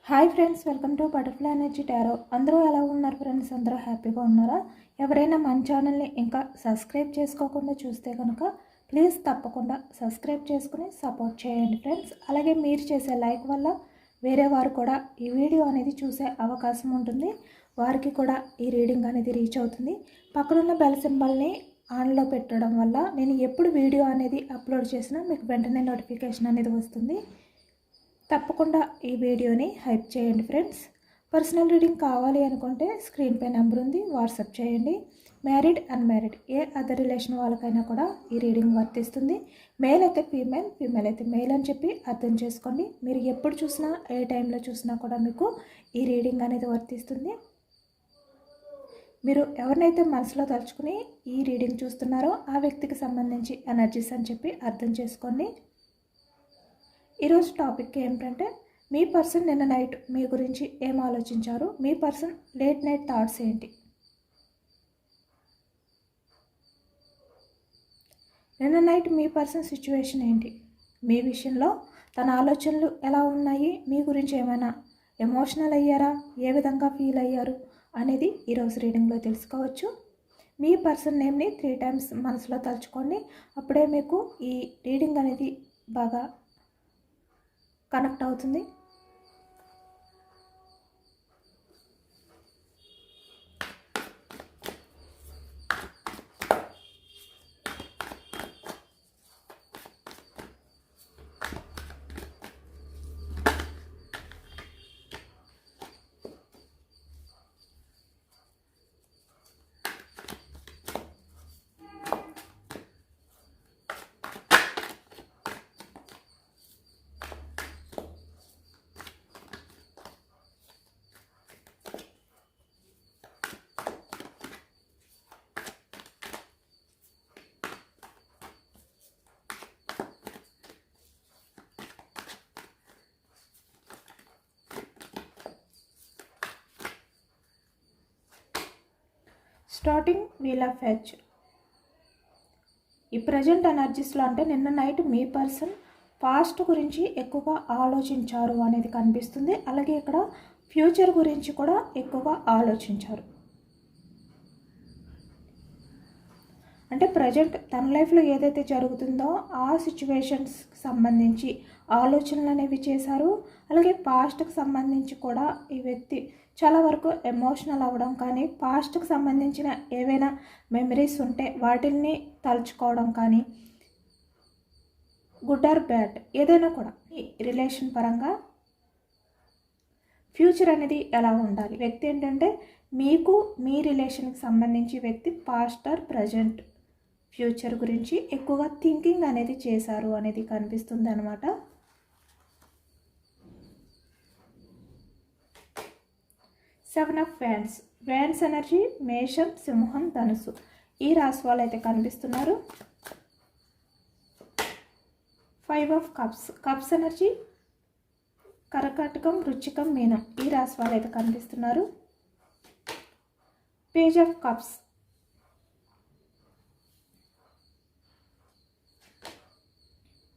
Hi friends, welcome to butterfly energy tarot. అందరూ ఎలా ఉన్నారు ఫ్రెండ్స్? అందరూ హ్యాపీగా ఉన్నారా? ఎవరైనా మన ఛానల్ని ఇంకా సబ్స్క్రైబ్ చేసుకోకుండా చూస్తే కనుక ప్లీజ్ తప్పకుండా సబ్స్క్రైబ్ చేసుకుని సపోర్ట్ చేయండి ఫ్రెండ్స్. అలాగే మీరు చేసే లైక్ వల్ల వేరే వారు కూడా ఈ వీడియో అనేది చూసే అవకాశం ఉంటుంది, వారికి కూడా ఈ రీడింగ్ అనేది రీచ్ అవుతుంది. పక్కనున్న బెల్ సింబల్ని ఆన్లో పెట్టడం వల్ల నేను ఎప్పుడు వీడియో అనేది అప్లోడ్ చేసినా మీకు వెంటనే నోటిఫికేషన్ అనేది వస్తుంది. తప్పకుండా ఈ వీడియోని హైప్ చేయండి ఫ్రెండ్స్. పర్సనల్ రీడింగ్ కావాలి అనుకుంటే స్క్రీన్ పై నెంబర్ ఉంది, వాట్సాప్ చేయండి. మ్యారీడ్ అన్మ్యారీడ్ ఏ అదర్ రిలేషన్ వాళ్ళకైనా కూడా ఈ రీడింగ్ వర్తిస్తుంది. మేల్ అయితే ఫీమేల్, ఫీమేల్ అయితే మేల్ అని చెప్పి అర్థం చేసుకోండి. మీరు ఎప్పుడు చూసినా ఏ టైంలో చూసినా కూడా మీకు ఈ రీడింగ్ అనేది వర్తిస్తుంది. మీరు ఎవరినైతే మనసులో తలుచుకుని ఈ రీడింగ్ చూస్తున్నారో ఆ వ్యక్తికి సంబంధించి ఎనర్జీస్ అని చెప్పి అర్థం చేసుకోండి. ఈరోజు టాపిక్ ఏంటంటే మీ పర్సన్ నిన్న నైట్ మీ గురించి ఏం ఆలోచించారు, మీ పర్సన్ లేట్ నైట్ థాట్స్ ఏంటి, నిన్న నైట్ మీ పర్సన్ సిచ్యువేషన్ ఏంటి, మీ విషయంలో తన ఆలోచనలు ఎలా ఉన్నాయి, మీ గురించి ఏమైనా ఎమోషనల్ అయ్యారా, ఏ విధంగా ఫీల్ అయ్యారు అనేది ఈరోజు రీడింగ్లో తెలుసుకోవచ్చు. మీ పర్సన్ నేమ్ని 3 times మనసులో తలుచుకోండి, అప్పుడే మీకు ఈ రీడింగ్ అనేది బాగా కనెక్ట్ అవుతుంది. Starting wheel of edge. ఈ ప్రజెంట్ ఎనర్జీస్లో అంటే నిన్న నైట్ మీ పర్సన్ పాస్ట్ గురించి ఎక్కువగా ఆలోచించారు అనేది కనిపిస్తుంది. అలాగే ఇక్కడ ఫ్యూచర్ గురించి కూడా ఎక్కువగా ఆలోచించారు. అంటే ప్రజెంట్ తన లైఫ్లో ఏదైతే జరుగుతుందో ఆ సిచ్యువేషన్స్కి సంబంధించి ఆలోచనలు అనేవి చేశారు. అలాగే పాస్ట్కి సంబంధించి కూడా ఈ వ్యక్తి చాలా వరకు ఎమోషనల్ అవ్వడం కానీ, పాస్ట్కి సంబంధించిన ఏవైనా మెమరీస్ ఉంటే వాటిని తలుచుకోవడం కానీ, గుడ్ ఆర్ బ్యాడ్ ఏదైనా కూడా ఈ రిలేషన్ పరంగా ఫ్యూచర్ అనేది ఎలా ఉండాలి, వ్యక్తి ఏంటంటే మీకు మీ రిలేషన్కి సంబంధించి వ్యక్తి పాస్ట్ ఆర్ ప్రజెంట్ ఫ్యూచర్ గురించి ఎక్కువగా థింకింగ్ అనేది చేశారు అనేది కనిపిస్తుంది అన్నమాట. Seven of wands. Wands energy మేషం, సింహం, ధనుసు ఈ రాశి వాళ్ళు అయితే కనిపిస్తున్నారు. 5 ఆఫ్ కప్స్. కప్స్ ఎనర్జీ కర్కాటకం, వృశ్చికం, మీనం ఈ రాశి వాళ్ళు అయితే కనిపిస్తున్నారు. Page of cups.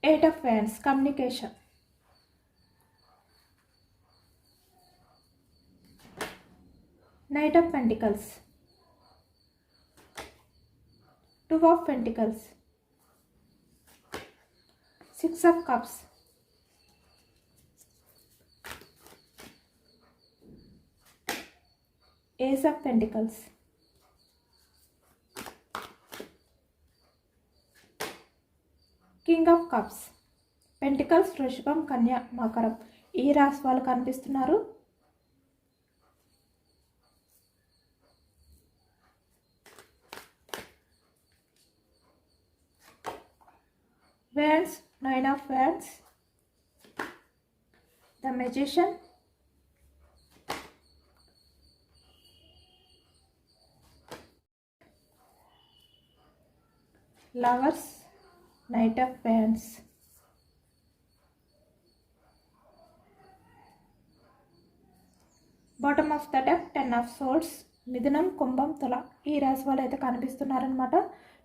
Eight of wands communication. Knight of Pentacles. 2 of Pentacles. 6 of Cups. Ace of Pentacles. King of Cups. Pentacles, వృషభం, కన్య, మకరం ఈ రాశి వాళ్ళు కనిపిస్తున్నారు. Wands, 9 of Wands, the Magician, Lovers, Knight of Wands, bottom of the deck 10 of Swords, మిథునం, కుంభం, తుల ఈ రాశి వాళ్ళు అయితే కనిపిస్తున్నారనమాట.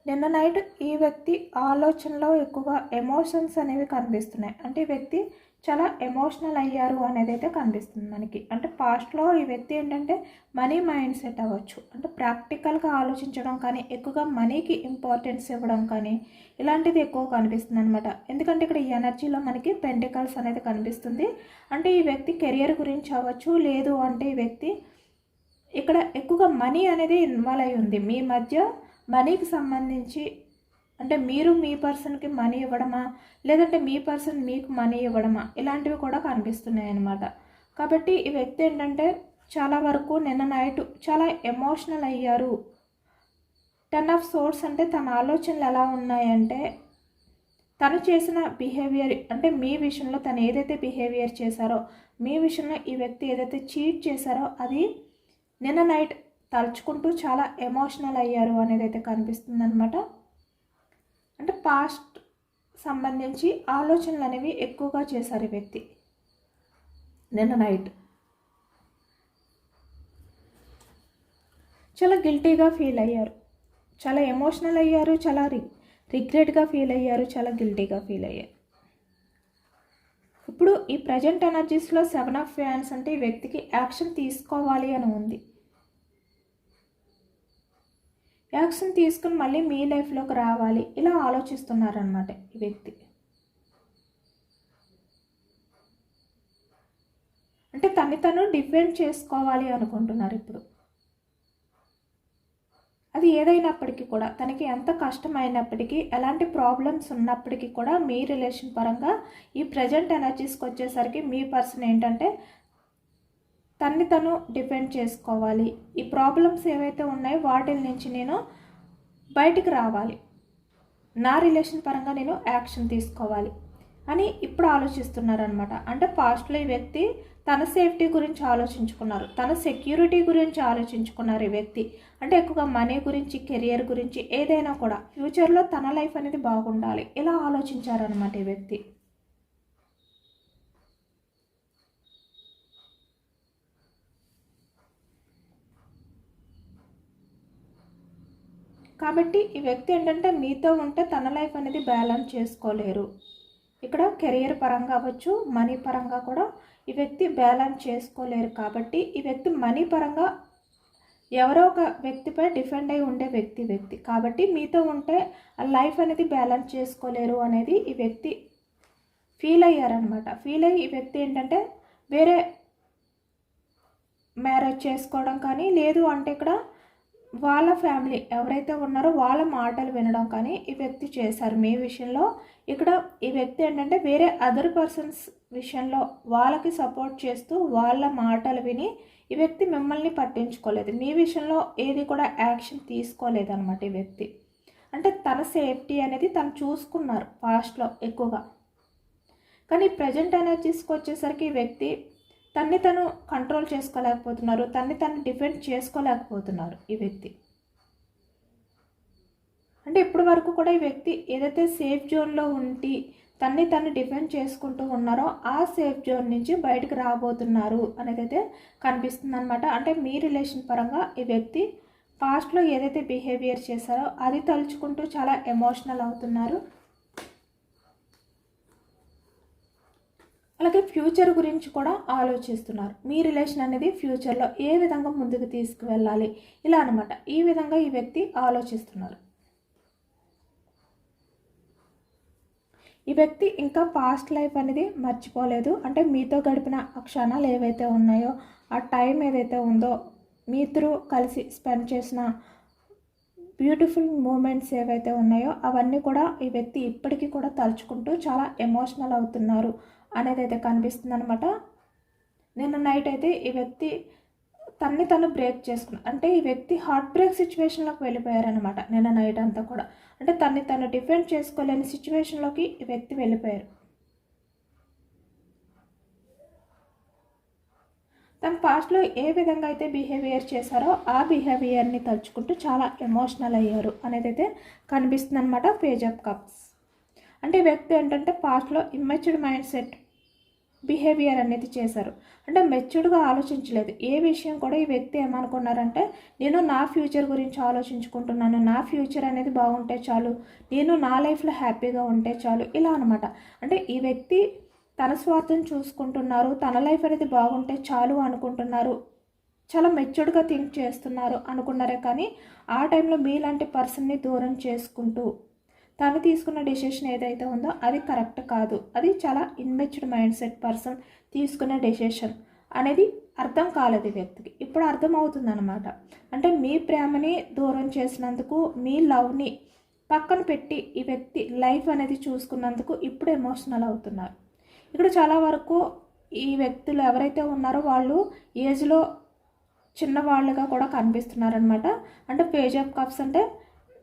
నిన్న నైట్ ఈ వ్యక్తి ఆలోచనలో ఎక్కువగా ఎమోషన్స్ అనేవి కనిపిస్తున్నాయి. అంటే ఈ వ్యక్తి చాలా ఎమోషనల్ అయ్యారు అనేది అయితే కనిపిస్తుంది మనకి. అంటే పాస్ట్లో ఈ వ్యక్తి ఏంటంటే మనీ మైండ్ సెట్ అవ్వచ్చు, అంటే ప్రాక్టికల్గా ఆలోచించడం కానీ, ఎక్కువగా మనీకి ఇంపార్టెన్స్ ఇవ్వడం కానీ, ఇలాంటిది ఎక్కువ కనిపిస్తుంది అనమాట. ఎందుకంటే ఇక్కడ ఈ ఎనర్జీలో మనకి పెంటికల్స్ అనేది కనిపిస్తుంది. అంటే ఈ వ్యక్తి కెరియర్ గురించి అవ్వచ్చు, లేదు అంటే ఈ వ్యక్తి ఇక్కడ ఎక్కువగా మనీ అనేది ఇన్వాల్వ్ అయి ఉంది మీ మధ్య. మనీకి సంబంధించి అంటే మీరు మీ పర్సన్కి మనీ ఇవ్వడమా, లేదంటే మీ పర్సన్ మీకు మనీ ఇవ్వడమా, ఇలాంటివి కూడా కనిపిస్తున్నాయి అన్నమాట. కాబట్టి ఈ వ్యక్తి ఏంటంటే చాలా వరకు నిన్న నైట్ చాలా ఎమోషనల్ అయ్యారు. 10 ఆఫ్ సోర్స్ అంటే తన ఆలోచనలు ఎలా ఉన్నాయంటే, తను చేసిన బిహేవియర్ అంటే మీ విషయంలో తను ఏదైతే బిహేవియర్ చేశారో, మీ విషయంలో ఈ వ్యక్తి ఏదైతే చీట్ చేశారో అది నిన్న నైట్ తలుచుకుంటూ చాలా ఎమోషనల్ అయ్యారు అనేది అయితే కనిపిస్తుంది అనమాట. అంటే పాస్ట్ సంబంధించి ఆలోచనలు అనేవి ఎక్కువగా చేశారు ఈ వ్యక్తి నిన్న నైట్. చాలా గిల్టీగా ఫీల్ అయ్యారు, చాలా ఎమోషనల్ అయ్యారు, చాలా రిగ్రెట్గా ఫీల్ అయ్యారు, చాలా గిల్టీగా ఫీల్ అయ్యారు. ఇప్పుడు ఈ ప్రజెంట్ ఎనర్జీస్లో 7 ఆఫ్ ఫ్యాన్స్ అంటే ఈ వ్యక్తికి యాక్షన్ తీసుకోవాలి అని ఉంది. యాక్షన్ తీసుకుని మళ్ళీ మీ లైఫ్లోకి రావాలి ఇలా ఆలోచిస్తున్నారనమాట ఈ వ్యక్తి. అంటే తను డిఫెండ్ చేసుకోవాలి అనుకుంటున్నారు ఇప్పుడు. అది ఏదైనప్పటికీ కూడా, తనకి ఎంత కష్టమైనప్పటికీ, ఎలాంటి ప్రాబ్లమ్స్ ఉన్నప్పటికీ కూడా మీ రిలేషన్ పరంగా ఈ ప్రజెంట్ ఎనర్జీస్కి వచ్చేసరికి మీ పర్సన్ ఏంటంటే తను డిఫెండ్ చేసుకోవాలి. ఈ ప్రాబ్లమ్స్ ఏవైతే ఉన్నాయో వాటి నుంచి నేను బయటికి రావాలి, నా రిలేషన్ పరంగా నేను యాక్షన్ తీసుకోవాలి అని ఇప్పుడు ఆలోచిస్తున్నారనమాట. అంటే పాస్ట్లో ఈ వ్యక్తి తన సేఫ్టీ గురించి ఆలోచించుకున్నారు, తన సెక్యూరిటీ గురించి ఆలోచించుకున్నారు ఈ వ్యక్తి. అంటే ఎక్కువగా మనీ గురించి, కెరియర్ గురించి, ఏదైనా కూడా ఫ్యూచర్లో తన లైఫ్ అనేది బాగుండాలి ఇలా ఆలోచించారనమాట ఈ వ్యక్తి. కాబట్టి ఈ వ్యక్తి ఏంటంటే మీతో ఉంటే తన లైఫ్ అనేది బ్యాలెన్స్ చేసుకోలేరు. ఇక్కడ కెరియర్ పరంగా అవ్వచ్చు, మనీ పరంగా కూడా ఈ వ్యక్తి బ్యాలెన్స్ చేసుకోలేరు. కాబట్టి ఈ వ్యక్తి మనీ పరంగా ఎవరో ఒక వ్యక్తిపై డిపెండ్ అయి ఉండే వ్యక్తి కాబట్టి మీతో ఉంటే ఆ లైఫ్ అనేది బ్యాలెన్స్ చేసుకోలేరు అనేది ఈ వ్యక్తి ఫీల్ అయ్యారనమాట. ఫీల్ అయ్యి ఈ వ్యక్తి ఏంటంటే వేరే మ్యారేజ్ చేసుకోవడం కానీ, లేదు అంటే ఇక్కడ వాళ్ళ ఫ్యామిలీ ఎవరైతే ఉన్నారో వాళ్ళ మాటలు వినడం కానీ ఈ వ్యక్తి చేశారు మీ విషయంలో. ఇక్కడ ఈ వ్యక్తి ఏంటంటే వేరే అదర్ పర్సన్స్ విషయంలో వాళ్ళకి సపోర్ట్ చేస్తూ వాళ్ళ మాటలు విని ఈ వ్యక్తి మిమ్మల్ని పట్టించుకోలేదు, మీ విషయంలో ఏది కూడా యాక్షన్ తీసుకోలేదన్నమాట ఈ వ్యక్తి. అంటే తన సేఫ్టీ అనేది తను చూసుకున్నారు పాస్ట్లో ఎక్కువగా. కానీ ప్రజెంట్ ఎనర్జీస్కి వచ్చేసరికి ఈ వ్యక్తి తను కంట్రోల్ చేసుకోలేకపోతున్నారు, తను డిఫెండ్ చేసుకోలేకపోతున్నారు ఈ వ్యక్తి. అంటే ఇప్పటి వరకు కూడా ఈ వ్యక్తి ఏదైతే సేఫ్ జోన్లో ఉండి తను డిఫెండ్ చేసుకుంటూ ఉన్నారో ఆ సేఫ్ జోన్ నుంచి బయటకు రాబోతున్నారు అనేది అయితే కనిపిస్తుంది అనమాట. అంటే మీ రిలేషన్ పరంగా ఈ వ్యక్తి పాస్ట్లో ఏదైతే బిహేవియర్ చేశారో అది తలుచుకుంటూ చాలా ఎమోషనల్ అవుతున్నారు. అలాగే ఫ్యూచర్ గురించి కూడా ఆలోచిస్తున్నారు. మీ రిలేషన్ అనేది ఫ్యూచర్లో ఏ విధంగా ముందుకు తీసుకువెళ్ళాలి ఇలా అనమాట. ఈ విధంగా ఈ వ్యక్తి ఆలోచిస్తున్నారు. ఈ వ్యక్తి ఇంకా పాస్ట్ లైఫ్ అనేది మర్చిపోలేదు. అంటే మీతో గడిపిన ఆ క్షణాలు ఏవైతే ఉన్నాయో, ఆ టైం ఏదైతే ఉందో, మీ ఇద్దరు కలిసి స్పెండ్ చేసిన బ్యూటిఫుల్ మూమెంట్స్ ఏవైతే ఉన్నాయో అవన్నీ కూడా ఈ వ్యక్తి ఇప్పటికీ కూడా తలుచుకుంటూ చాలా ఎమోషనల్ అవుతున్నారు అనేది అయితే కనిపిస్తుంది అనమాట. నిన్న నైట్ అయితే ఈ వ్యక్తి తను బ్రేక్ చేసుకున్నారు. అంటే ఈ వ్యక్తి హార్ట్ బ్రేక్ సిచ్యువేషన్లోకి వెళ్ళిపోయారనమాట నిన్న నైట్ అంతా కూడా. అంటే తను డిఫెండ్ చేసుకోలేని సిచ్యువేషన్లోకి ఈ వ్యక్తి వెళ్ళిపోయారు. తన పాస్ట్లో ఏ విధంగా అయితే బిహేవియర్ చేశారో ఆ బిహేవియర్ని తలుచుకుంటూ చాలా ఎమోషనల్ అయ్యారు అనేది అయితే కనిపిస్తుంది అనమాట. పేజ్ ఆఫ్ కప్స్ అంటే ఈ వ్యక్తి ఏంటంటే పాస్ట్లో ఇమ్మెచ్యూర్డ్ మైండ్ సెట్ బిహేవియర్ అనేది చేశారు. అంటే మెచ్యూర్డ్గా ఆలోచించలేదు ఏ విషయం కూడా. ఈ వ్యక్తి ఏమనుకున్నారంటే నేను నా ఫ్యూచర్ గురించి ఆలోచించుకుంటున్నాను, నా ఫ్యూచర్ అనేది బాగుంటే చాలు, నేను నా లైఫ్లో హ్యాపీగా ఉంటే చాలు ఇలా అనమాట. అంటే ఈ వ్యక్తి తన స్వార్థం చూసుకుంటున్నారు, తన లైఫ్ అనేది బాగుంటే చాలు అనుకుంటున్నారు, చాలా మెచ్యూర్డ్గా థింక్ చేస్తున్నారు అనుకున్నారే. కానీ ఆ టైంలో మీలాంటి పర్సన్ని దూరం చేసుకుంటూ తను తీసుకున్న డెసిషన్ ఏదైతే ఉందో అది కరెక్ట్ కాదు, అది చాలా ఇన్మెచ్యూర్డ్ మైండ్ సెట్ పర్సన్ తీసుకున్న డెసిషన్ అనేది అర్థం కాలేదు ఈ వ్యక్తికి. ఇప్పుడు అర్థమవుతుంది అనమాట. అంటే మీ ప్రేమని దూరం చేసినందుకు, మీ లవ్ని పక్కన పెట్టి ఈ వ్యక్తి లైఫ్ అనేది చూసుకున్నందుకు ఇప్పుడు ఎమోషనల్ అవుతున్నారు. ఇక్కడ చాలా వరకు ఈ వ్యక్తులు ఎవరైతే ఉన్నారో వాళ్ళు ఏజ్లో చిన్నవాళ్ళుగా కూడా కనిపిస్తున్నారనమాట. అంటే పేజ్ ఆఫ్ కప్స్ అంటే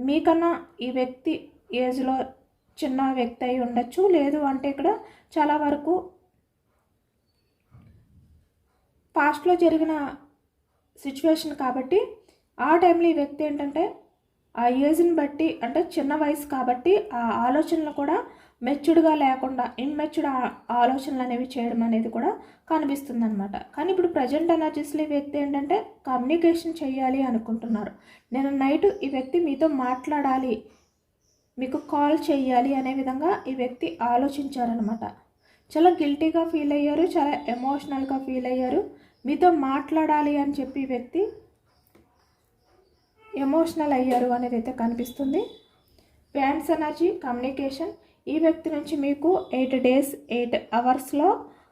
మీకన్నా ఈ వ్యక్తి ఏజ్లో చిన్న వ్యక్తి అయి ఉండొచ్చు, లేదు అంటే ఇక్కడ చాలా వరకు పాస్ట్లో జరిగిన సిచ్యువేషన్ కాబట్టి ఆ టైంలో ఈ వ్యక్తి ఏంటంటే ఆ ఏజ్ని బట్టి, అంటే చిన్న వయసు కాబట్టి ఆ ఆలోచనలు కూడా మెచ్యూర్డ్గా లేకుండా ఇన్మెచ్యూర్డ్ ఆలోచనలు అనేవి చేయడం అనేది కూడా కనిపిస్తుంది అనమాట. కానీ ఇప్పుడు ప్రజెంట్ ఎనర్జీస్లో ఈ వ్యక్తి ఏంటంటే కమ్యూనికేషన్ చేయాలి అనుకుంటున్నారు. నేను నైట్ ఈ వ్యక్తి మీతో మాట్లాడాలి, మీకు కాల్ చేయాలి అనే విధంగా ఈ వ్యక్తి ఆలోచించారనమాట. చాలా గిల్టీగా ఫీల్ అయ్యారు, చాలా ఎమోషనల్గా ఫీల్ అయ్యారు. మీతో మాట్లాడాలి అని చెప్పి ఈ వ్యక్తి ఎమోషనల్ అయ్యారు అనేది అయితే కనిపిస్తుంది. వ్యాన్స్ ఎనర్జీ కమ్యూనికేషన్ ఈ వ్యక్తి నుంచి మీకు 8 days 8 hours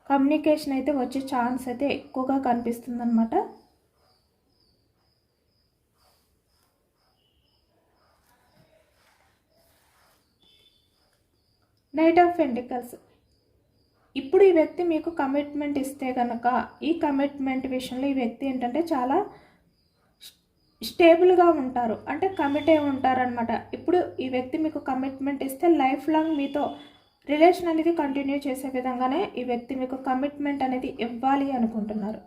కమ్యూనికేషన్ అయితే వచ్చే ఛాన్స్ అయితే ఎక్కువగా కనిపిస్తుంది అనమాట. నైట్ ఆఫ్ పెంటికల్స్ ఇప్పుడు ఈ వ్యక్తి మీకు కమిట్మెంట్ ఇస్తే కనుక ఈ కమిట్మెంట్ విషయంలో ఈ వ్యక్తి ఏంటంటే చాలా స్టేబుల్గా ఉంటారు, అంటే కమిట్ అయి ఉంటారనమాట. ఇప్పుడు ఈ వ్యక్తి మీకు కమిట్మెంట్ ఇస్తే లైఫ్ లాంగ్ మీతో రిలేషన్ అనేది కంటిన్యూ చేసే విధంగానే ఈ వ్యక్తి మీకు కమిట్మెంట్ అనేది ఇవ్వాలి అనుకుంటున్నారు.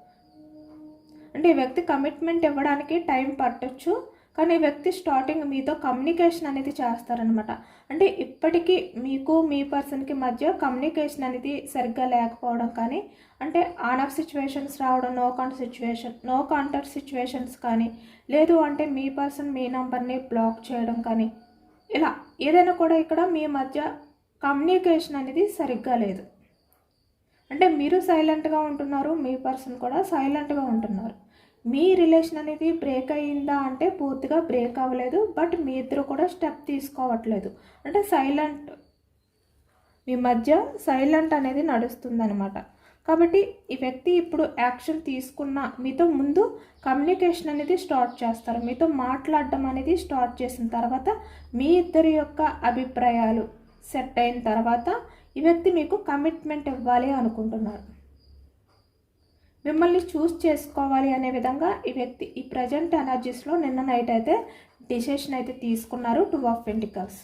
అంటే ఈ వ్యక్తి కమిట్మెంట్ ఇవ్వడానికి టైం పట్టొచ్చు, కానీ ఈ వ్యక్తి స్టార్టింగ్ మీతో కమ్యూనికేషన్ అనేది చేస్తారనమాట. అంటే ఇప్పటికీ మీకు మీ పర్సన్కి మధ్య కమ్యూనికేషన్ అనేది సరిగ్గా లేకపోవడం కానీ, అంటే ఆన్ ఆఫ్ సిచ్యువేషన్స్ రావడం, నో కాంటాక్ట్ సిచ్యువేషన్స్ కానీ, లేదు అంటే మీ పర్సన్ మీ నంబర్ని బ్లాక్ చేయడం కానీ, ఇలా ఏదైనా కూడా ఇక్కడ మీ మధ్య కమ్యూనికేషన్ అనేది సరిగ్గా లేదు. అంటే మీరు సైలెంట్గా ఉంటున్నారు, మీ పర్సన్ కూడా సైలెంట్గా ఉంటున్నారు. మీ రిలేషన్ అనేది బ్రేక్ అయ్యిందా అంటే పూర్తిగా బ్రేక్ అవ్వలేదు, బట్ మీ ఇద్దరు కూడా స్టెప్ తీసుకోవట్లేదు. అంటే మీ మధ్య సైలెంట్ అనేది నడుస్తుందన్నమాట. కాబట్టి ఈ వ్యక్తి ఇప్పుడు యాక్షన్ తీసుకున్న మీతో ముందు కమ్యూనికేషన్ అనేది స్టార్ట్ చేస్తారు. మీతో మాట్లాడడం అనేది స్టార్ట్ చేసిన తర్వాత మీ ఇద్దరి యొక్క అభిప్రాయాలు సెట్ అయిన తర్వాత ఈ వ్యక్తి మీకు కమిట్మెంట్ ఇవ్వాలి అనుకుంటున్నారు. మిమ్మల్ని చూస్ చేసుకోవాలి అనే విధంగా ఈ వ్యక్తి ఈ ప్రజెంట్ ఎనర్జీస్లో నిన్న నైట్ అయితే డిసిషన్ అయితే తీసుకున్నారు. 2 of Pentacles.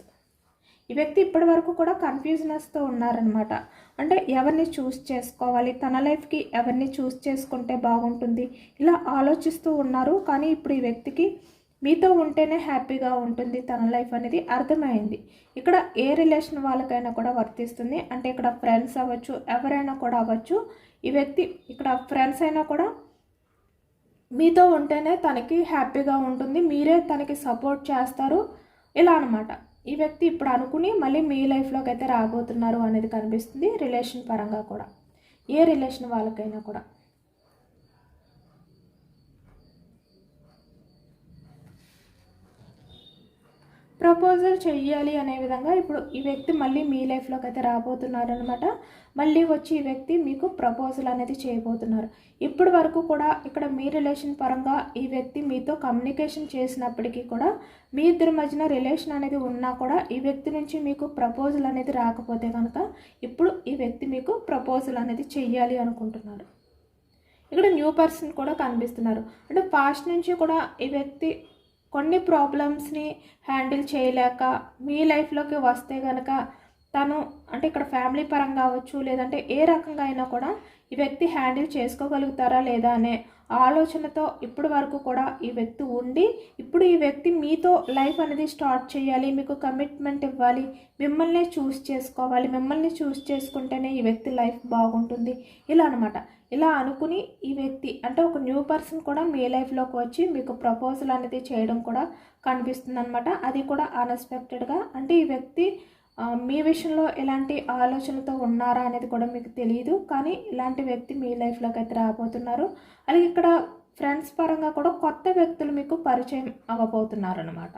ఈ వ్యక్తి ఇప్పటి వరకు కూడా కన్ఫ్యూజనెస్తో ఉన్నారనమాట. అంటే ఎవరిని చూస్ చేసుకోవాలి, తన లైఫ్కి ఎవరిని చూస్ చేసుకుంటే బాగుంటుంది, ఇలా ఆలోచిస్తూ ఉన్నారు. కానీ ఇప్పుడు ఈ వ్యక్తికి మీతో ఉంటేనే హ్యాపీగా ఉంటుంది తన లైఫ్ అనేది అర్థమైంది. ఇక్కడ ఏ రిలేషన్ వాళ్ళకైనా కూడా వర్తిస్తుంది. అంటే ఇక్కడ ఫ్రెండ్స్ అవ్వచ్చు, ఎవరైనా కూడా అవ్వచ్చు. ఈ వ్యక్తి ఇక్కడ ఫ్రెండ్స్ అయినా కూడా మీతో ఉంటేనే తనకి హ్యాపీగా ఉంటుంది, మీరే తనకి సపోర్ట్ చేస్తారు, ఇలా అనమాట. ఈ వ్యక్తి ఇప్పుడు అనుకుని మళ్ళీ మీ లైఫ్లోకి అయితే రాబోతున్నారు అనేది కనిపిస్తుంది. రిలేషన్ పరంగా కూడా ఏ రిలేషన్ వాళ్ళకైనా కూడా ప్రపోజల్ చెయ్యాలి అనే విధంగా ఇప్పుడు ఈ వ్యక్తి మళ్ళీ మీ లైఫ్లోకి అయితే రాబోతున్నారు అనమాట. మళ్ళీ వచ్చి ఈ వ్యక్తి మీకు ప్రపోజల్ అనేది చేయబోతున్నారు. ఇప్పటి వరకు కూడా ఇక్కడ మీ రిలేషన్ పరంగా ఈ వ్యక్తి మీతో కమ్యూనికేషన్ చేసినప్పటికీ కూడా మీ ఇద్దరి మధ్యన రిలేషన్ అనేది ఉన్నా కూడా ఈ వ్యక్తి నుంచి మీకు ప్రపోజల్ అనేది రాకపోతే కనుక ఇప్పుడు ఈ వ్యక్తి మీకు ప్రపోజల్ అనేది చెయ్యాలి అనుకుంటున్నారు. ఇక్కడ న్యూ పర్సన్ కూడా కనిపిస్తున్నారు. అంటే పాస్ట్ నుంచి కూడా ఈ వ్యక్తి కొన్ని ప్రాబ్లమ్స్ని హ్యాండిల్ చేయలేక మీ లైఫ్లోకి వస్తే కనుక తను అంటే ఇక్కడ ఫ్యామిలీ పరంగా అవ్వచ్చు, లేదంటే ఏ రకంగా అయినా కూడా ఈ వ్యక్తి హ్యాండిల్ చేసుకోగలుగుతారా లేదా అనే ఆలోచనతో ఇప్పటి వరకు కూడా ఈ వ్యక్తి ఉండి ఇప్పుడు ఈ వ్యక్తి మీతో లైఫ్ అనేది స్టార్ట్ చేయాలి, మీకు కమిట్మెంట్ ఇవ్వాలి, మిమ్మల్ని చూస్ చేసుకోవాలి, మిమ్మల్ని చూస్ చేసుకుంటేనే ఈ వ్యక్తి లైఫ్ బాగుంటుంది, ఇలా అనమాట. ఇలా అనుకుని ఈ వ్యక్తి అంటే ఒక న్యూ పర్సన్ కూడా మీ లైఫ్లోకి వచ్చి మీకు ప్రపోజల్ అనేది చేయడం కూడా కనిపిస్తుంది అనమాట. అది కూడా అన్ఎక్స్పెక్టెడ్గా. అంటే ఈ వ్యక్తి మీ విషయంలో ఎలాంటి ఆలోచనలతో ఉన్నారా అనేది కూడా మీకు తెలియదు, కానీ ఇలాంటి వ్యక్తి మీ లైఫ్లోకి అయితే రాబోతున్నారు. అలాగే ఇక్కడ ఫ్రెండ్స్ పరంగా కూడా కొత్త వ్యక్తులు మీకు పరిచయం అవ్వబోతున్నారు అనమాట.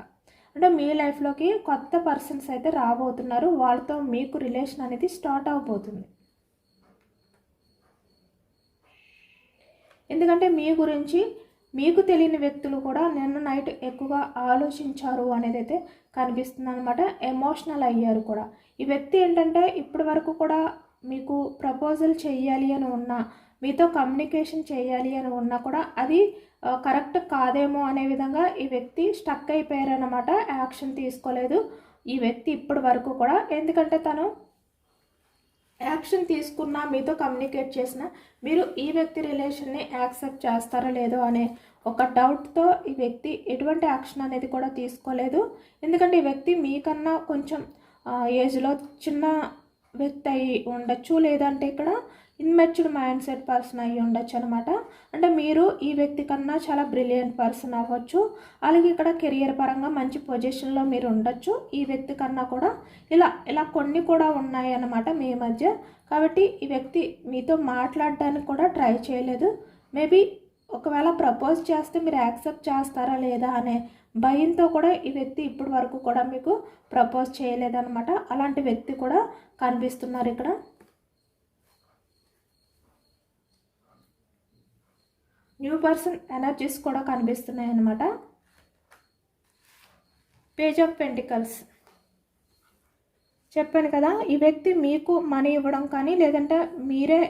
అంటే మీ లైఫ్లోకి కొత్త పర్సన్స్ అయితే రాబోతున్నారు, వాళ్ళతో మీకు రిలేషన్ అనేది స్టార్ట్ అవబోతుంది. ఎందుకంటే మీ గురించి మీకు తెలియని వ్యక్తులు కూడా నిన్న నైట్ ఎక్కువగా ఆలోచించారు అనేది అయితే కనిపిస్తుంది అనమాట. ఎమోషనల్ అయ్యారు కూడా. ఈ వ్యక్తి ఏంటంటే ఇప్పటి వరకు కూడా మీకు ప్రపోజల్ చేయాలి అని ఉన్నా, మీతో కమ్యూనికేషన్ చేయాలి అని ఉన్నా కూడా అది కరెక్ట్ కాదేమో అనే విధంగా ఈ వ్యక్తి స్టక్ అయిపోయారన్నమాట. యాక్షన్ తీసుకోలేదు ఈ వ్యక్తి ఇప్పటి వరకు కూడా. ఎందుకంటే తను యాక్షన్ తీసుకున్నా, మీతో కమ్యూనికేట్ చేసినా మీరు ఈ వ్యక్తి రిలేషన్ని యాక్సెప్ట్ చేస్తారో లేదో అనే ఒక డౌట్తో ఈ వ్యక్తి ఎటువంటి యాక్షన్ అనేది కూడా తీసుకోలేదు. ఎందుకంటే ఈ వ్యక్తి మీకన్నా కొంచెం ఏజ్లో చిన్న వ్యక్తి అయి ఉండొచ్చు, లేదంటే ఇక్కడ ఇన్మెచ్యూర్డ్ మైండ్ సెట్ పర్సన్ అయ్యి ఉండొచ్చు అనమాట. అంటే మీరు ఈ వ్యక్తి కన్నా చాలా బ్రిలియంట్ పర్సన్ అవ్వచ్చు. అలాగే ఇక్కడ కెరియర్ పరంగా మంచి పొజిషన్లో మీరు ఉండొచ్చు. ఈ వ్యక్తి కన్నా కూడా ఇలా కొన్ని కూడా ఉన్నాయి అన్నమాట మీ మధ్య. కాబట్టి ఈ వ్యక్తి మీతో మాట్లాడడానికి కూడా ట్రై చేయలేదు. మేబీ ఒకవేళ ప్రపోజ్ చేస్తే మీరు యాక్సెప్ట్ చేస్తారా లేదా అనే భయంతో కూడా ఈ వ్యక్తి ఇప్పటి వరకు కూడా మీకు ప్రపోజ్ చేయలేదన్నమాట. అలాంటి వ్యక్తి కూడా కనిపిస్తున్నారు ఇక్కడ. న్యూ పర్సన్ ఎనర్జీస్ కూడా కనిపిస్తున్నాయి అన్నమాట. పేజ్ ఆఫ్ పెంటికల్స్ చెప్పాను కదా, ఈ వ్యక్తి మీకు మనీ ఇవ్వడం కానీ, లేదంటే మీరే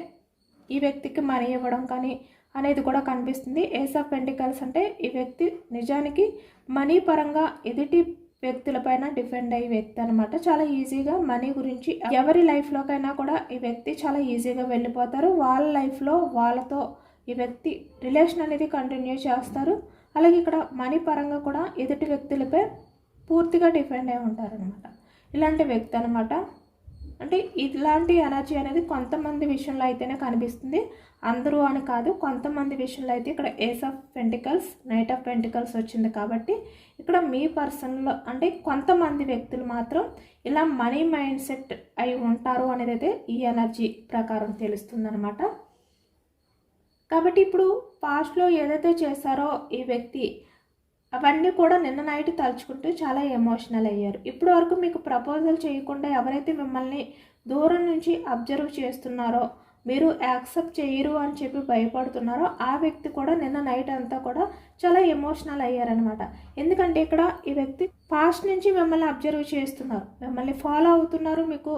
ఈ వ్యక్తికి మనీ ఇవ్వడం కానీ అనేది కూడా కనిపిస్తుంది. ఏస్ ఆఫ్ పెంటికల్స్ అంటే ఈ వ్యక్తి నిజానికి మనీ పరంగా ఎదుటి వ్యక్తులపైన డిపెండ్ అయ్యే వ్యక్తి అనమాట. చాలా ఈజీగా మనీ గురించి ఎవరి లైఫ్లోకైనా కూడా ఈ వ్యక్తి చాలా ఈజీగా వెళ్ళిపోతారు. వాళ్ళ లైఫ్లో వాళ్ళతో ఈ వ్యక్తి రిలేషన్ అనేది కంటిన్యూ చేస్తారు. అలాగే ఇక్కడ మనీ పరంగా కూడా ఎదుటి వ్యక్తులపై పూర్తిగా డిపెండ్ అయి ఉంటారనమాట. ఇలాంటి వ్యక్తి అనమాట. అంటే ఇలాంటి ఎనర్జీ అనేది కొంతమంది విషయంలో అయితేనే కనిపిస్తుంది, అందరూ అని కాదు. కొంతమంది విషయంలో అయితే ఇక్కడ ace of pentacles, knight of pentacles వచ్చింది కాబట్టి ఇక్కడ మీ పర్సన్లో అంటే కొంతమంది వ్యక్తులు మాత్రం ఇలా మనీ మైండ్ సెట్ అయి ఉంటారు అనేది అయితే ఈ ఎనర్జీ ప్రకారం తెలుస్తుంది అనమాట. కాబట్టి ఇప్పుడు పాస్ట్లో ఏదైతే చేశారో ఈ వ్యక్తి అవన్నీ కూడా నిన్న నైట్ తలుచుకుంటూ చాలా ఎమోషనల్ అయ్యారు. ఇప్పటి వరకు మీకు ప్రపోజల్ చేయకుండా ఎవరైతే మిమ్మల్ని దూరం నుంచి అబ్జర్వ్ చేస్తున్నారో, మీరు యాక్సెప్ట్ చేయరు అని చెప్పి భయపడుతున్నారో ఆ వ్యక్తి కూడా నిన్న నైట్ అంతా కూడా చాలా ఎమోషనల్ అయ్యారనమాట. ఎందుకంటే ఇక్కడ ఈ వ్యక్తి పాస్ట్ నుంచి మిమ్మల్ని అబ్జర్వ్ చేస్తున్నారు, మిమ్మల్ని ఫాలో అవుతున్నారు, మీకు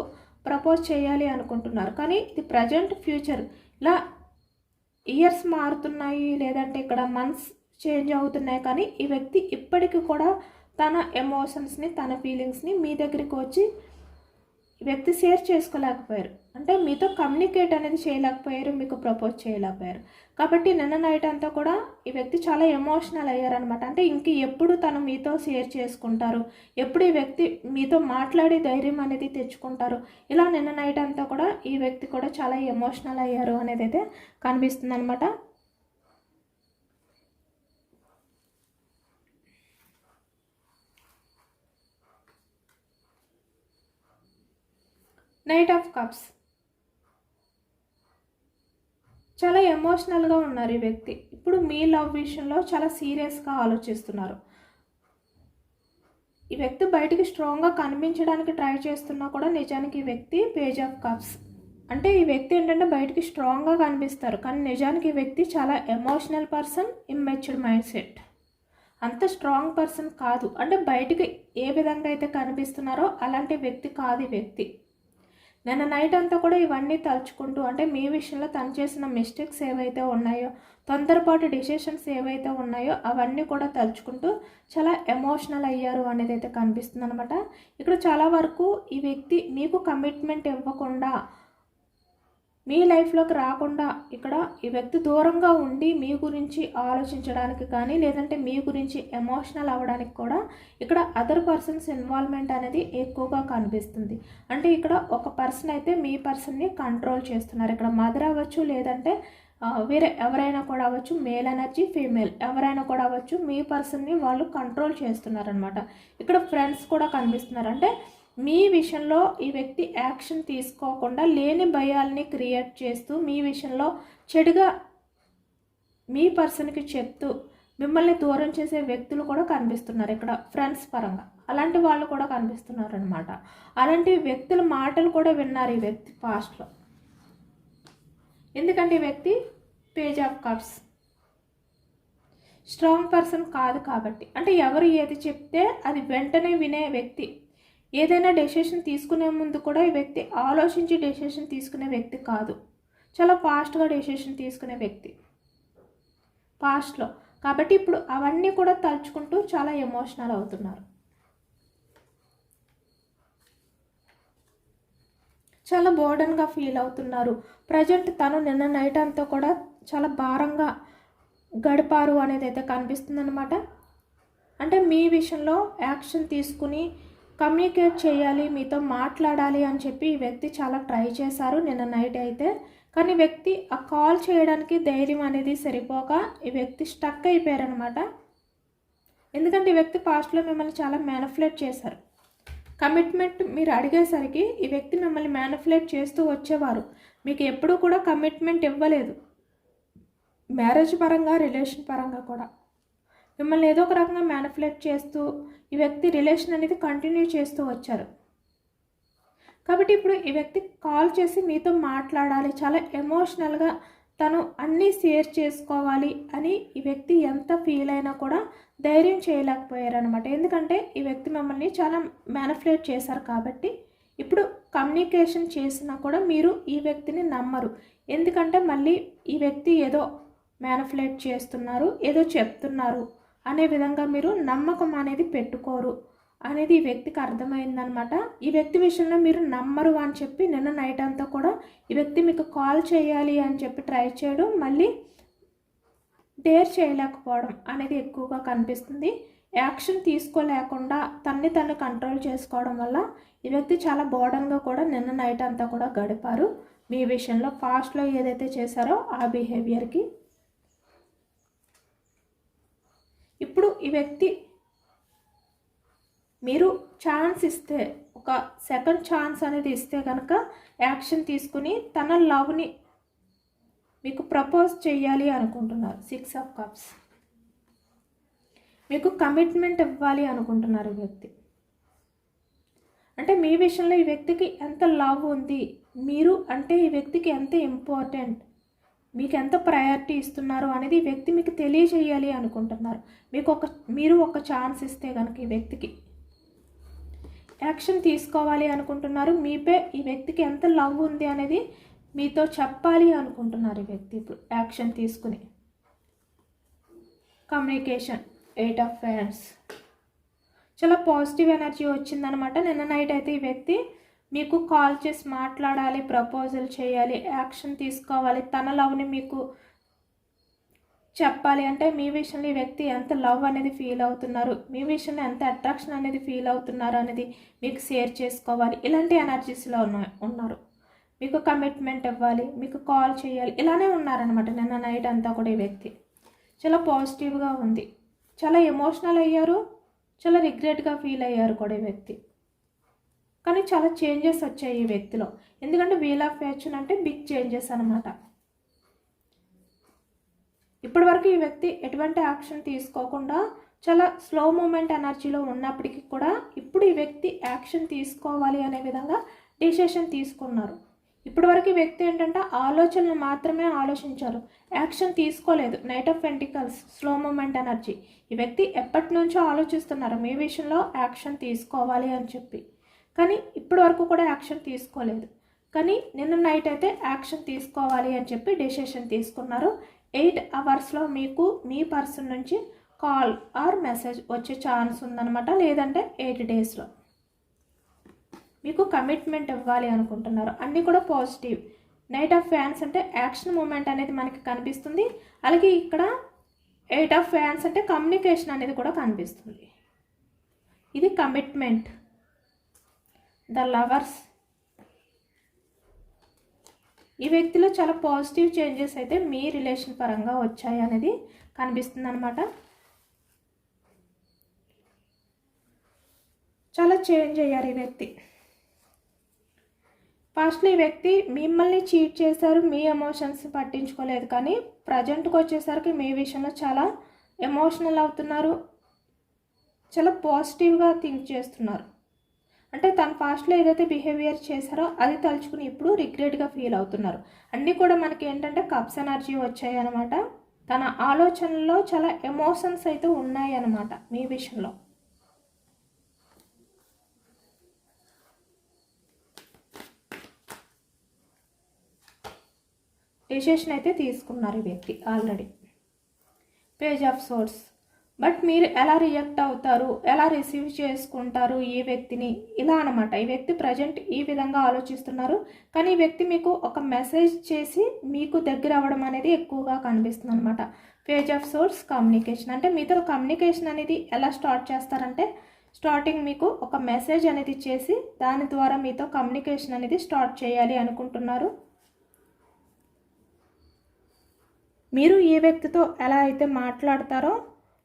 ప్రపోజ్ చేయాలి అనుకుంటున్నారు. కానీ ఇది ప్రజెంట్ ఫ్యూచర్ ఇలా ఇయర్స్ మారుతున్నాయి, లేదంటే ఇక్కడ మంత్స్ చేంజ్ అవుతున్నాయి. కానీ ఈ వ్యక్తి ఇప్పటికీ కూడా తన ఎమోషన్స్ని, తన ఫీలింగ్స్ని మీ దగ్గరికి వచ్చి ఈ వ్యక్తి షేర్ చేసుకోలేకపోయారు. అంటే మీతో కమ్యూనికేట్ అనేది చేయలేకపోయారు, మీకు ప్రపోజ్ చేయలేకపోయారు. కాబట్టి నిన్న నైట్ అంతా కూడా ఈ వ్యక్తి చాలా ఎమోషనల్ అయ్యారనమాట. అంటే ఇంక ఎప్పుడు తను మీతో షేర్ చేసుకుంటారు, ఎప్పుడు ఈ వ్యక్తి మీతో మాట్లాడే ధైర్యం అనేది తెచ్చుకుంటారు, ఇలా నిన్న నైట్ అంతా కూడా ఈ వ్యక్తి కూడా చాలా ఎమోషనల్ అయ్యారు అనేది అయితే కనిపిస్తుంది అనమాట. నైట్ ఆఫ్ కప్స్ చాలా ఎమోషనల్గా ఉన్నారు ఈ వ్యక్తి. ఇప్పుడు మీ లవ్ విషయంలో చాలా సీరియస్గా ఆలోచిస్తున్నారు. ఈ వ్యక్తి బయటికి స్ట్రాంగ్గా కనిపించడానికి ట్రై చేస్తున్నా కూడా నిజానికి ఈ వ్యక్తి పేజ్ ఆఫ్ కప్స్ అంటే ఈ వ్యక్తి ఏంటంటే బయటికి స్ట్రాంగ్గా కనిపిస్తారు, కానీ నిజానికి ఈ వ్యక్తి చాలా emotional person, immatured mind set. అంత స్ట్రాంగ్ పర్సన్ కాదు. అంటే బయటికి ఏ విధంగా అయితే కనిపిస్తున్నారో అలాంటి వ్యక్తి కాదు ఈ వ్యక్తి. నిన్న నైట్ అంతా కూడా ఇవన్నీ తలుచుకుంటూ అంటే మీ విషయంలో తను చేసిన మిస్టేక్స్ ఏవైతే ఉన్నాయో, తొందరపాటు డిసిషన్స్ ఏవైతే ఉన్నాయో అవన్నీ కూడా తలుచుకుంటూ చాలా ఎమోషనల్ అయ్యారు అనేది అయితే కనిపిస్తుంది అనమాట. ఇక్కడ చాలా వరకు ఈ వ్యక్తి మీకు కమిట్మెంట్ ఇవ్వకుండా, మీ లైఫ్లోకి రాకుండా ఇక్కడ ఈ వ్యక్తి దూరంగా ఉండి మీ గురించి ఆలోచించడానికి కానీ, లేదంటే మీ గురించి ఎమోషనల్ అవ్వడానికి కూడా ఇక్కడ అదర్ పర్సన్స్ ఇన్వాల్వ్మెంట్ అనేది ఎక్కువగా కనిపిస్తుంది. అంటే ఇక్కడ ఒక పర్సన్ అయితే మీ పర్సన్ని కంట్రోల్ చేస్తున్నారు. ఇక్కడ మదర్ అవ్వచ్చు, లేదంటే వేరే ఎవరైనా కూడా అవ్వచ్చు, మేల్ ఎనర్జీ, ఫీమేల్ ఎవరైనా కూడా అవ్వచ్చు, మీ పర్సన్ని వాళ్ళు కంట్రోల్ చేస్తున్నారనమాట. ఇక్కడ ఫ్రెండ్స్ కూడా కనిపిస్తున్నారు. అంటే మీ విషయంలో ఈ వ్యక్తి యాక్షన్ తీసుకోకుండా లేని భయాల్ని క్రియేట్ చేస్తూ మీ విషయంలో చెడుగా మీ పర్సన్కి చెప్తూ మిమ్మల్ని దూరం చేసే వ్యక్తులు కూడా కనిపిస్తున్నారు ఇక్కడ ఫ్రెండ్స్ పరంగా. అలాంటి వాళ్ళు కూడా కనిపిస్తున్నారు అనమాట. అలాంటి వ్యక్తుల మాటలు కూడా విన్నారు ఈ వ్యక్తి పాస్ట్లో. ఎందుకంటే ఈ వ్యక్తి page of cups strong person కాదు కాబట్టి, అంటే ఎవరు ఏది చెప్తే అది వెంటనే వినే వ్యక్తి. ఏదైనా డెసిషన్ తీసుకునే ముందు కూడా ఈ వ్యక్తి ఆలోచించి డెసిషన్ తీసుకునే వ్యక్తి కాదు. చాలా ఫాస్ట్గా డెసిషన్ తీసుకునే వ్యక్తి పాస్ట్లో. కాబట్టి ఇప్పుడు అవన్నీ కూడా తలుచుకుంటూ చాలా ఎమోషనల్ అవుతున్నారు. చాలా బోర్డన్గా ఫీల్ అవుతున్నారు. ప్రజెంట్ తను నిన్న నైట్ అంతా కూడా చాలా భారంగా గడిపారు అనేది అయితే కనిపిస్తుంది అనమాట. అంటే మీ విషయంలో యాక్షన్ తీసుకుని కమ్యూనికేట్ చేయాలి, మీతో మాట్లాడాలి అని చెప్పి ఈ వ్యక్తి చాలా ట్రై చేశారు నిన్న నైట్ అయితే. కానీ వ్యక్తి ఆ కాల్ చేయడానికి ధైర్యం అనేది సరిపోక ఈ వ్యక్తి స్టక్ అయిపోయారనమాట. ఎందుకంటే ఈ వ్యక్తి పాస్ట్లో మిమ్మల్ని చాలా మ్యానిపులేట్ చేశారు. కమిట్మెంట్ మీరు అడిగేసరికి ఈ వ్యక్తి మిమ్మల్ని మ్యానిపులేట్ చేస్తూ వచ్చేవారు. మీకు ఎప్పుడూ కూడా కమిట్మెంట్ ఇవ్వలేదు. మ్యారేజ్ పరంగా, రిలేషన్ పరంగా కూడా మిమ్మల్ని ఏదో ఒక రకంగా మ్యానిపులేట్ చేస్తూ ఈ వ్యక్తి రిలేషన్ అనేది కంటిన్యూ చేస్తూ వచ్చారు. కాబట్టి ఇప్పుడు ఈ వ్యక్తి కాల్ చేసి మీతో మాట్లాడాలి, చాలా ఎమోషనల్గా తను అన్నీ షేర్ చేసుకోవాలి అని ఈ వ్యక్తి ఎంత ఫీల్ అయినా కూడా ధైర్యం చేయలేకపోయారనమాట. ఎందుకంటే ఈ వ్యక్తి మిమ్మల్ని చాలా మ్యానిపులేట్ చేశారు కాబట్టి ఇప్పుడు కమ్యూనికేషన్ చేసినా కూడా మీరు ఈ వ్యక్తిని నమ్మరు. ఎందుకంటే మళ్ళీ ఈ వ్యక్తి ఏదో మ్యానిపులేట్ చేస్తున్నారు, ఏదో చెప్తున్నారు అనే విధంగా మీరు నమ్మకం అనేది పెట్టుకోరు అనేది ఈ వ్యక్తికి అర్థమైందనమాట. ఈ వ్యక్తి విషయంలో మీరు నమ్మరు అని చెప్పి నిన్న నైట్ అంతా కూడా ఈ వ్యక్తి మీకు కాల్ చేయాలి అని చెప్పి ట్రై చేయడం, మళ్ళీ డేర్ చేయలేకపోవడం అనేది ఎక్కువగా కనిపిస్తుంది. యాక్షన్ తీసుకోలేకుండా తను కంట్రోల్ చేసుకోవడం వల్ల ఈ వ్యక్తి చాలా బోర్డన్గా కూడా నిన్న నైట్ అంతా కూడా గడిపారు మీ విషయంలో. పాస్ట్లో ఏదైతే చేశారో ఆ బిహేవియర్కి ఇప్పుడు ఈ వ్యక్తి మీరు ఛాన్స్ ఇస్తే, ఒక సెకండ్ ఛాన్స్ అనేది ఇస్తే కనుక యాక్షన్ తీసుకుని తన లవ్ని మీకు ప్రపోజ్ చేయాలి అనుకుంటున్నారు. 6 ఆఫ్ కప్స్ మీకు కమిట్మెంట్ ఇవ్వాలి అనుకుంటున్నారు ఈ వ్యక్తి. అంటే మీ విషయంలో ఈ వ్యక్తికి ఎంత లవ్ ఉంది, మీరు అంటే ఈ వ్యక్తికి ఎంత ఇంపార్టెంట్, మీకు ఎంత ప్రయారిటీ ఇస్తున్నారు అనేది ఈ వ్యక్తి మీకు తెలియజేయాలి అనుకుంటున్నారు. మీరు ఒక ఛాన్స్ ఇస్తే కనుక ఈ వ్యక్తికి యాక్షన్ తీసుకోవాలి అనుకుంటున్నారు. మీపై ఈ వ్యక్తికి ఎంత లవ్ ఉంది అనేది మీతో చెప్పాలి అనుకుంటున్నారు ఈ వ్యక్తి ఇప్పుడు యాక్షన్ తీసుకుని. కమ్యూనికేషన్ 8 ఆఫ్ వ్యాండ్స్ చాలా పాజిటివ్ ఎనర్జీ వచ్చిందనమాట. నిన్న నైట్ అయితే ఈ వ్యక్తి మీకు కాల్ చేసి మాట్లాడాలి, ప్రపోజల్ చేయాలి, యాక్షన్ తీసుకోవాలి, తన లవ్ని మీకు చెప్పాలి. అంటే మీ విషయంలో ఈ వ్యక్తి ఎంత లవ్ అనేది ఫీల్ అవుతున్నారు, మీ విషయంలో ఎంత అట్రాక్షన్ అనేది ఫీల్ అవుతున్నారు అనేది మీకు షేర్ చేసుకోవాలి. ఇలాంటి ఎనర్జీస్లో ఉన్నారు. మీకు కమిట్మెంట్ ఇవ్వాలి, మీకు కాల్ చేయాలి, ఇలానే ఉన్నారనమాట నిన్న నైట్ అంతా కూడా. ఈ వ్యక్తి చాలా పాజిటివ్గా ఉంది, చాలా ఎమోషనల్ అయ్యారు, చాలా రిగ్రెట్గా ఫీల్ అయ్యారు కూడా ఈ వ్యక్తి. కానీ చాలా చేంజెస్ వచ్చాయి ఈ వ్యక్తిలో. ఎందుకంటే వీల్ ఆఫ్ ఫార్చ్యూన్ అంటే బిగ్ చేంజెస్ అనమాట. ఇప్పటి వరకు ఈ వ్యక్తి ఎటువంటి యాక్షన్ తీసుకోకుండా చాలా స్లో మూమెంట్ ఎనర్జీలో ఉన్నప్పటికీ కూడా ఇప్పుడు ఈ వ్యక్తి యాక్షన్ తీసుకోవాలి అనే విధంగా డిసిషన్ తీసుకున్నారు. ఇప్పటి వరకు ఈ వ్యక్తి ఏంటంటే ఆలోచనలు మాత్రమే ఆలోచించారు, యాక్షన్ తీసుకోలేదు. Knight of pentacles slow moment energy. ఈ వ్యక్తి ఎప్పటి నుంచో ఆలోచిస్తున్నారు మీ విషయంలో యాక్షన్ తీసుకోవాలి అని చెప్పి, కానీ ఇప్పటి వరకు కూడా యాక్షన్ తీసుకోలేదు. కానీ నిన్న నైట్ అయితే యాక్షన్ తీసుకోవాలి అని చెప్పి డెసిషన్ తీసుకున్నారు. 8 అవర్స్లో మీకు మీ పర్సన్ నుంచి కాల్ ఆర్ మెసేజ్ వచ్చే ఛాన్స్ ఉందన్నమాట. లేదంటే 8 డేస్లో మీకు కమిట్మెంట్ ఇవ్వాలి అనుకుంటున్నారు. అన్నీ కూడా పాజిటివ్. నైట్ ఆఫ్ ఫ్యాన్స్ అంటే యాక్షన్ మూమెంట్ అనేది మనకి కనిపిస్తుంది. అలాగే ఇక్కడ 8 ఆఫ్ ఫ్యాన్స్ అంటే కమ్యూనికేషన్ అనేది కూడా కనిపిస్తుంది. ఇది కమిట్మెంట్. The lovers. ఈ వ్యక్తిలో చాలా పాజిటివ్ చేంజెస్ అయితే మీ రిలేషన్ పరంగా వచ్చాయి అనేది కనిపిస్తుంది అనమాట. చాలా చేంజ్ అయ్యారు ఈ వ్యక్తి. ఫస్ట్లో ఈ వ్యక్తి మిమ్మల్ని చీట్ చేశారు, మీ ఎమోషన్స్ పట్టించుకోలేదు. కానీ ప్రజెంట్కి వచ్చేసరికి మీ విషయంలో చాలా ఎమోషనల్ అవుతున్నారు, చాలా పాజిటివ్గా థింక్ చేస్తున్నారు. అంటే తను పాస్ట్లో ఏదైతే బిహేవియర్ చేశారో అది తలుచుకుని ఇప్పుడు రిగ్రెట్గా ఫీల్ అవుతున్నారు. అన్నీ కూడా మనకి ఏంటంటే కప్స్ ఎనర్జీ వచ్చాయి అన్నమాట. తన ఆలోచనలో చాలా ఎమోషన్స్ అయితే ఉన్నాయి అన్నమాట మీ విషయంలో. డెసిషన్ అయితే తీసుకున్నారు ఈ వ్యక్తి already. Page of swords. But మీరు ఎలా రియాక్ట్ అవుతారు, ఎలా రిసీవ్ చేసుకుంటారు ఈ వ్యక్తిని, ఇలా అనమాట. ఈ వ్యక్తి ప్రజెంట్ ఈ విధంగా ఆలోచిస్తున్నారు. కానీ ఈ వ్యక్తి మీకు ఒక మెసేజ్ చేసి మీకు దగ్గర అవ్వడం అనేది ఎక్కువగా కనిపిస్తుంది అనమాట. Page of swords communication. అంటే మీతో కమ్యూనికేషన్ అనేది ఎలా స్టార్ట్ చేస్తారంటే స్టార్టింగ్ మీకు ఒక మెసేజ్ అనేది చేసి దాని ద్వారా మీతో కమ్యూనికేషన్ అనేది స్టార్ట్ చేయాలి అనుకుంటున్నారు. మీరు ఈ వ్యక్తితో ఎలా అయితే మాట్లాడతారో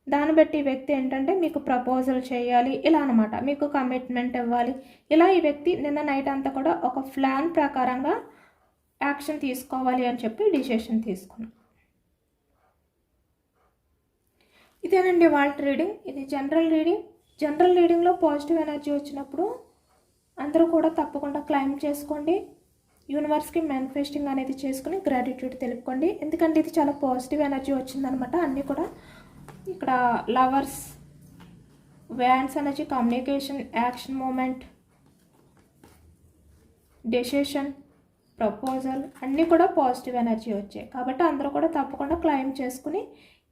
దాన్ని బట్టి ఈ వ్యక్తి ఏంటంటే మీకు ప్రపోజల్ చేయాలి, ఇలా అనమాట. మీకు కమిట్మెంట్ ఇవ్వాలి. ఇలా ఈ వ్యక్తి నిన్న నైట్ అంతా కూడా ఒక ప్లాన్ ప్రకారంగా యాక్షన్ తీసుకోవాలి అని చెప్పి డిసిషన్ తీసుకున్నాం. ఇదేనండి వాళ్ళ రీడింగ్. ఇది జనరల్ రీడింగ్. జనరల్ రీడింగ్లో పాజిటివ్ ఎనర్జీ వచ్చినప్పుడు అందరూ కూడా తప్పకుండా క్లైమ్ చేసుకోండి. యూనివర్స్కి మేనిఫెస్టింగ్ అనేది చేసుకుని గ్రాటిట్యూడ్ తెలుపుకోండి. ఎందుకంటే ఇది చాలా పాజిటివ్ ఎనర్జీ వచ్చిందనమాట. అన్నీ కూడా ఇక్కడ lovers, wands energy, communication, action moment, decision, proposal అన్నీ కూడా పాజిటివ్ ఎనర్జీ వచ్చాయి. కాబట్టి అందరూ కూడా తప్పకుండా క్లైమ్ చేసుకుని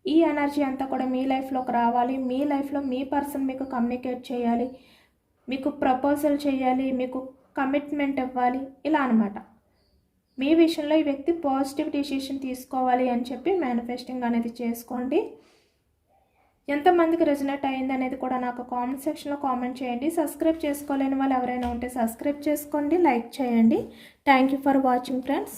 ఈ ఎనర్జీ అంతా కూడా మీ లైఫ్లోకి రావాలి. మీ లైఫ్లో మీ పర్సన్ మీకు కమ్యూనికేట్ చేయాలి, మీకు ప్రపోజల్ చేయాలి, మీకు కమిట్మెంట్ ఇవ్వాలి, ఇలా అనమాట. మీ విషయంలో ఈ వ్యక్తి పాజిటివ్ డిసిషన్ తీసుకోవాలి అని చెప్పి మేనిఫెస్టింగ్ అనేది చేసుకోండి. ఎంతమందికి రెజనేట్ అయ్యింది అనేది కూడా నాకు కామెంట్ సెక్షన్లో కామెంట్ చేయండి. సబ్స్క్రైబ్ చేసుకోలేని వాళ్ళు ఎవరైనా ఉంటే సబ్స్క్రైబ్ చేసుకోండి, లైక్ చేయండి. Thank you for watching friends.